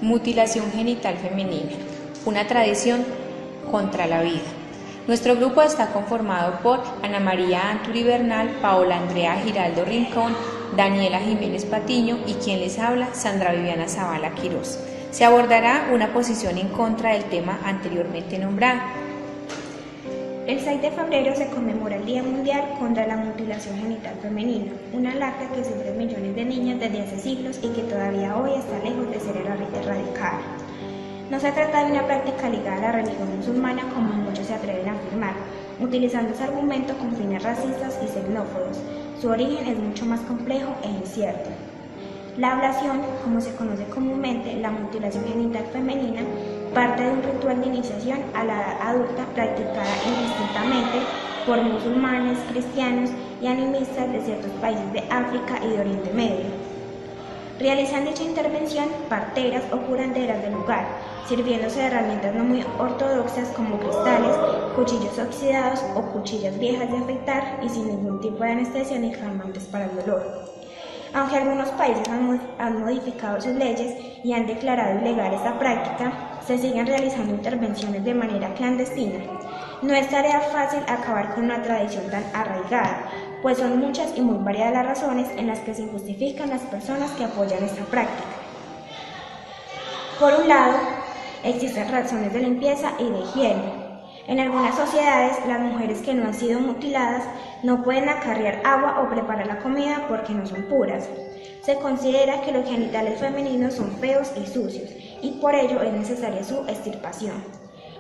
Mutilación genital femenina, una tradición contra la vida. Nuestro grupo está conformado por Ana María Anturi Bernal, Paola Andrea Giraldo Rincón, Daniela Jiménez Patiño y quien les habla, Sandra Viviana Zavala Quirós. Se abordará una posición en contra del tema anteriormente nombrado. El 6 de febrero se conmemora el Día Mundial contra la Mutilación Genital Femenina, una lacra que sufren millones de niñas desde hace siglos y que todavía hoy está lejos de ser erradicada. No se trata de una práctica ligada a la religión musulmana como muchos se atreven a afirmar, utilizando ese argumento con fines racistas y xenófobos. Su origen es mucho más complejo e incierto. La ablación, como se conoce comúnmente, la mutilación genital femenina, parte de un ritual de iniciación a la edad adulta practicada indistintamente por musulmanes, cristianos y animistas de ciertos países de África y de Oriente Medio. Realizan dicha intervención parteras o curanderas del lugar, sirviéndose de herramientas no muy ortodoxas como cristales, cuchillos oxidados o cuchillas viejas de afeitar y sin ningún tipo de anestesia ni calmantes para el dolor. Aunque algunos países han modificado sus leyes y han declarado ilegal esta práctica, se siguen realizando intervenciones de manera clandestina. No es tarea fácil acabar con una tradición tan arraigada, pues son muchas y muy variadas las razones en las que se justifican las personas que apoyan esta práctica. Por un lado, existen razones de limpieza y de higiene. En algunas sociedades, las mujeres que no han sido mutiladas no pueden acarrear agua o preparar la comida porque no son puras. Se considera que los genitales femeninos son feos y sucios, y por ello es necesaria su extirpación.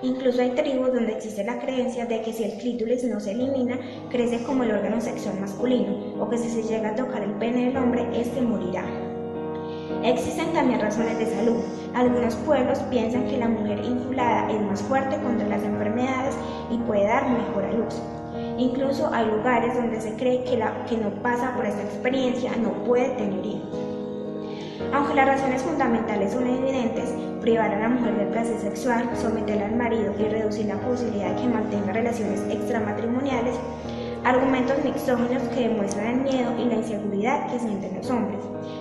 Incluso hay tribus donde existe la creencia de que si el clítoris no se elimina, crece como el órgano sexual masculino, o que si se llega a tocar el pene del hombre, éste morirá. Existen también razones de salud. Algunos pueblos piensan que la mujer inflada es más fuerte contra las enfermedades y puede dar mejor a luz. Incluso hay lugares donde se cree que la que no pasa por esta experiencia no puede tener hijos. Aunque las razones fundamentales son evidentes, privar a la mujer del placer sexual, someterla al marido y reducir la posibilidad de que mantenga relaciones extramatrimoniales, argumentos misóginos que demuestran el miedo y la inseguridad que sienten los hombres.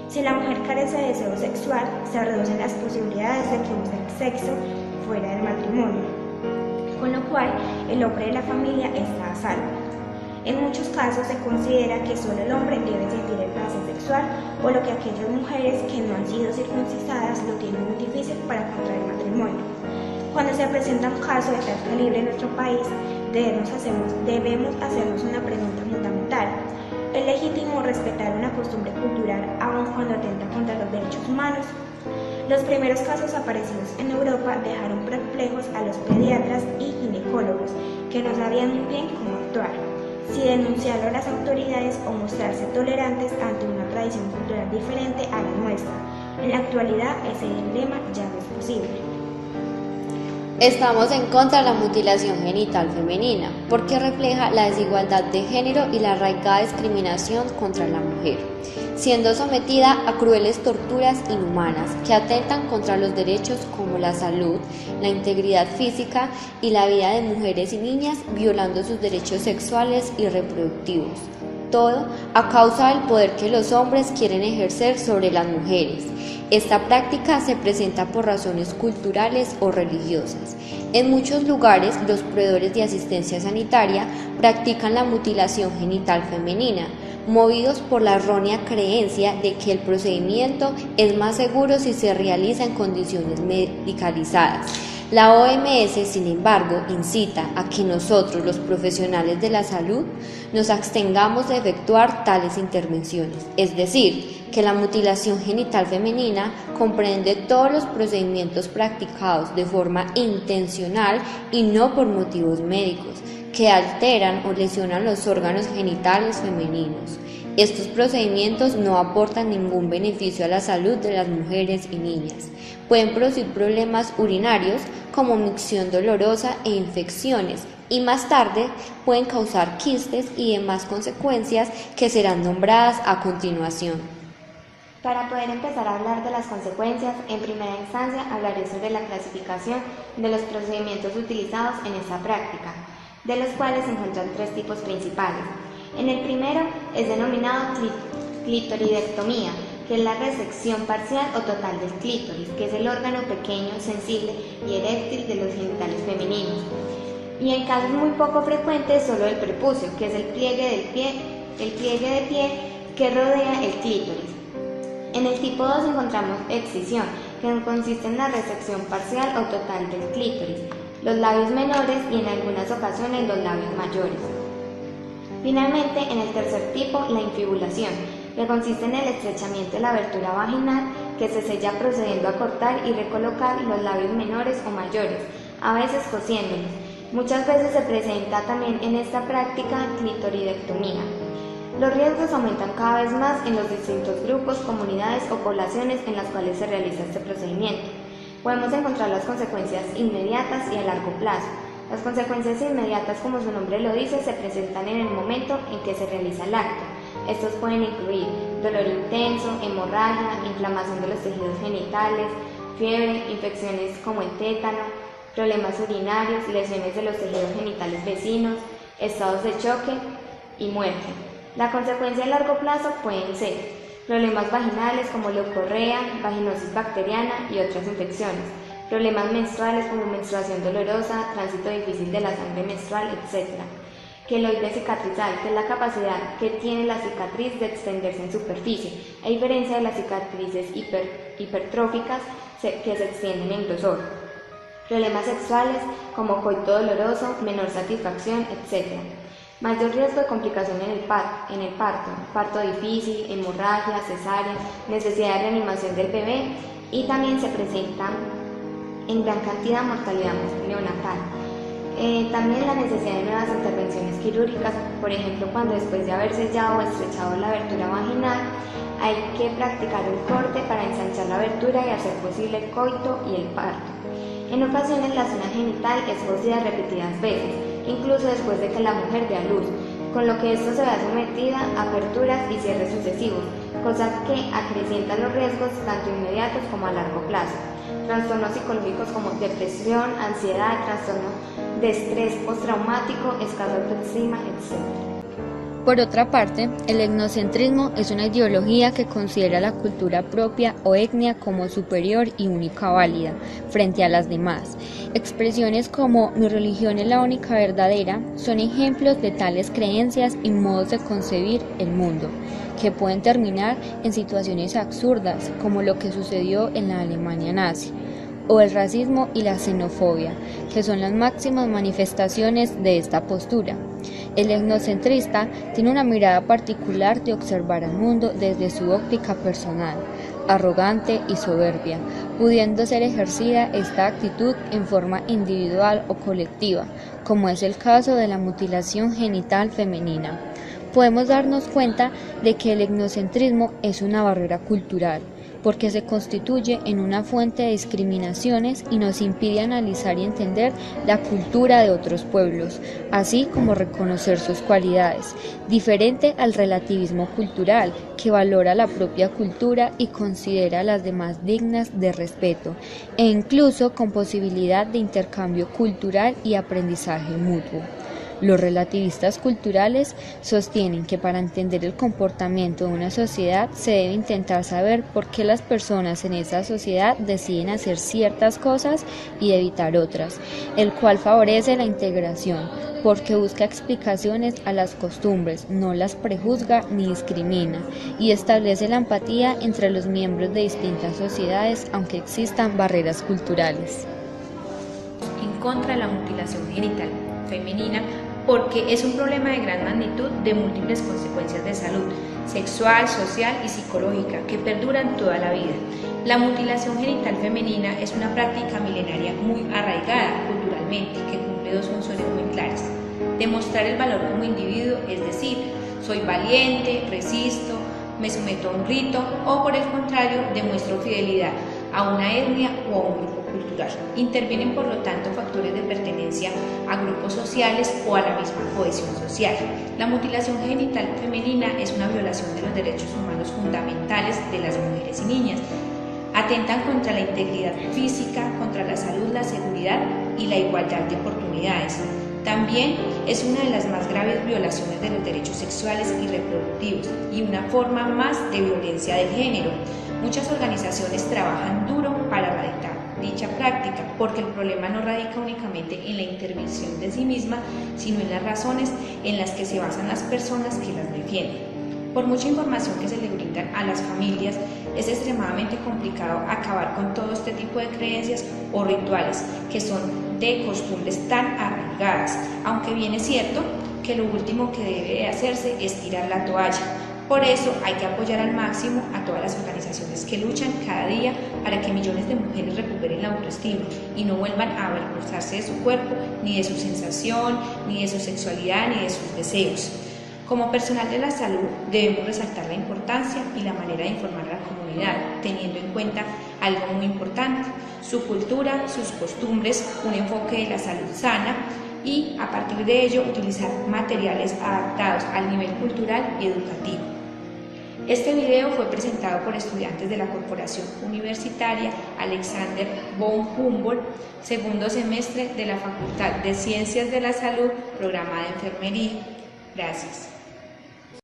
Si la mujer carece de deseo sexual, se reducen las posibilidades de que use sexo fuera del matrimonio, con lo cual el hombre de la familia está a salvo. En muchos casos se considera que solo el hombre debe sentir el placer sexual, por lo que aquellas mujeres que no han sido circuncidadas lo tienen muy difícil para contraer matrimonio. Cuando se presenta un caso de tal calibre en nuestro país, debemos hacernos una pregunta fundamental. ¿Es legítimo respetar una costumbre cultural aun cuando atenta contra los derechos humanos? Los primeros casos aparecidos en Europa dejaron perplejos a los pediatras y ginecólogos, que no sabían muy bien cómo actuar, si denunciarlo a las autoridades o mostrarse tolerantes ante una tradición cultural diferente a la nuestra. En la actualidad, ese dilema ya no es posible. Estamos en contra de la mutilación genital femenina porque refleja la desigualdad de género y la arraigada discriminación contra la mujer, siendo sometida a crueles torturas inhumanas que atentan contra los derechos como la salud, la integridad física y la vida de mujeres y niñas, violando sus derechos sexuales y reproductivos. Todo a causa del poder que los hombres quieren ejercer sobre las mujeres. Esta práctica se presenta por razones culturales o religiosas. En muchos lugares, los proveedores de asistencia sanitaria practican la mutilación genital femenina, movidos por la errónea creencia de que el procedimiento es más seguro si se realiza en condiciones medicalizadas. La OMS, sin embargo, incita a que nosotros, los profesionales de la salud, nos abstengamos de efectuar tales intervenciones, es decir, que la mutilación genital femenina comprende todos los procedimientos practicados de forma intencional y no por motivos médicos, que alteran o lesionan los órganos genitales femeninos. Estos procedimientos no aportan ningún beneficio a la salud de las mujeres y niñas. Pueden producir problemas urinarios como micción dolorosa e infecciones, y más tarde pueden causar quistes y demás consecuencias que serán nombradas a continuación. Para poder empezar a hablar de las consecuencias, en primera instancia hablaré sobre la clasificación de los procedimientos utilizados en esta práctica, de los cuales se encuentran tres tipos principales. En el primero es denominado clitoridectomía, que es la resección parcial o total del clítoris, que es el órgano pequeño, sensible y eréctil de los genitales femeninos. Y en casos muy poco frecuentes, solo el prepucio, que es el pliegue de pie que rodea el clítoris. En el tipo 2 encontramos excisión, que consiste en la resección parcial o total del clítoris, los labios menores y en algunas ocasiones los labios mayores. Finalmente, en el tercer tipo, la infibulación, que consiste en el estrechamiento de la abertura vaginal, que se sella procediendo a cortar y recolocar los labios menores o mayores, a veces cosiéndolos. Muchas veces se presenta también en esta práctica clitoridectomía. Los riesgos aumentan cada vez más en los distintos grupos, comunidades o poblaciones en las cuales se realiza este procedimiento. Podemos encontrar las consecuencias inmediatas y a largo plazo. Las consecuencias inmediatas, como su nombre lo dice, se presentan en el momento en que se realiza el acto. Estos pueden incluir dolor intenso, hemorragia, inflamación de los tejidos genitales, fiebre, infecciones como el tétano, problemas urinarios, lesiones de los tejidos genitales vecinos, estados de choque y muerte. La consecuencia a largo plazo pueden ser problemas vaginales como leucorrea, vaginosis bacteriana y otras infecciones, problemas menstruales como menstruación dolorosa, tránsito difícil de la sangre menstrual, etc. Queloide cicatrizal, que es la capacidad que tiene la cicatriz de extenderse en superficie, a diferencia de las cicatrices hipertróficas que se extienden en grosor. Problemas sexuales como coito doloroso, menor satisfacción, etc. Mayor riesgo de complicación en el parto, parto difícil, hemorragia, cesárea, necesidad de reanimación del bebé y también se presentan en gran cantidad mortalidad neonatal. También la necesidad de nuevas intervenciones quirúrgicas, por ejemplo, cuando después de haber sellado o estrechado la abertura vaginal, hay que practicar un corte para ensanchar la abertura y hacer posible el coito y el parto. En ocasiones la zona genital es cosida repetidas veces, incluso después de que la mujer dé a luz, con lo que esto se ve sometida a aperturas y cierres sucesivos, cosa que acrecientan los riesgos tanto inmediatos como a largo plazo. Trastornos psicológicos como depresión, ansiedad, trastorno de estrés postraumático, escasa autoestima, etc. Por otra parte, el etnocentrismo es una ideología que considera la cultura propia o etnia como superior y única válida frente a las demás. Expresiones como "mi religión es la única verdadera" son ejemplos de tales creencias y modos de concebir el mundo, que pueden terminar en situaciones absurdas, como lo que sucedió en la Alemania nazi, o el racismo y la xenofobia, que son las máximas manifestaciones de esta postura. El etnocentrista tiene una mirada particular de observar al mundo desde su óptica personal, arrogante y soberbia, pudiendo ser ejercida esta actitud en forma individual o colectiva, como es el caso de la mutilación genital femenina. Podemos darnos cuenta de que el etnocentrismo es una barrera cultural, porque se constituye en una fuente de discriminaciones y nos impide analizar y entender la cultura de otros pueblos, así como reconocer sus cualidades, diferente al relativismo cultural, que valora la propia cultura y considera a las demás dignas de respeto, e incluso con posibilidad de intercambio cultural y aprendizaje mutuo. Los relativistas culturales sostienen que para entender el comportamiento de una sociedad se debe intentar saber por qué las personas en esa sociedad deciden hacer ciertas cosas y evitar otras, el cual favorece la integración, porque busca explicaciones a las costumbres, no las prejuzga ni discrimina, y establece la empatía entre los miembros de distintas sociedades, aunque existan barreras culturales. En contra de la mutilación genital femenina, porque es un problema de gran magnitud de múltiples consecuencias de salud, sexual, social y psicológica, que perduran toda la vida. La mutilación genital femenina es una práctica milenaria muy arraigada culturalmente, que cumple dos funciones muy claras: demostrar el valor como individuo, es decir, soy valiente, resisto, me someto a un rito, o por el contrario, demuestro fidelidad a una etnia o a un grupo cultural. Intervienen, por lo tanto, factores de pertenencia a grupos sociales o a la misma cohesión social. La mutilación genital femenina es una violación de los derechos humanos fundamentales de las mujeres y niñas. Atentan contra la integridad física, contra la salud, la seguridad y la igualdad de oportunidades. También es una de las más graves violaciones de los derechos sexuales y reproductivos y una forma más de violencia de género. Muchas organizaciones trabajan duro para erradicar dicha práctica, porque el problema no radica únicamente en la intervención de sí misma, sino en las razones en las que se basan las personas que las defienden. Por mucha información que se le brindan a las familias, es extremadamente complicado acabar con todo este tipo de creencias o rituales que son de costumbres tan arraigadas, aunque bien es cierto que lo último que debe de hacerse es tirar la toalla. Por eso hay que apoyar al máximo a todas las organizaciones que luchan cada día para que millones de mujeres recuperen la autoestima y no vuelvan a avergonzarse de su cuerpo, ni de su sensación, ni de su sexualidad, ni de sus deseos. Como personal de la salud debemos resaltar la importancia y la manera de informar a la comunidad, teniendo en cuenta algo muy importante: su cultura, sus costumbres, un enfoque de la salud sana y a partir de ello utilizar materiales adaptados al nivel cultural y educativo. Este video fue presentado por estudiantes de la Corporación Universitaria Alexander von Humboldt, segundo semestre de la Facultad de Ciencias de la Salud, programa de Enfermería. Gracias.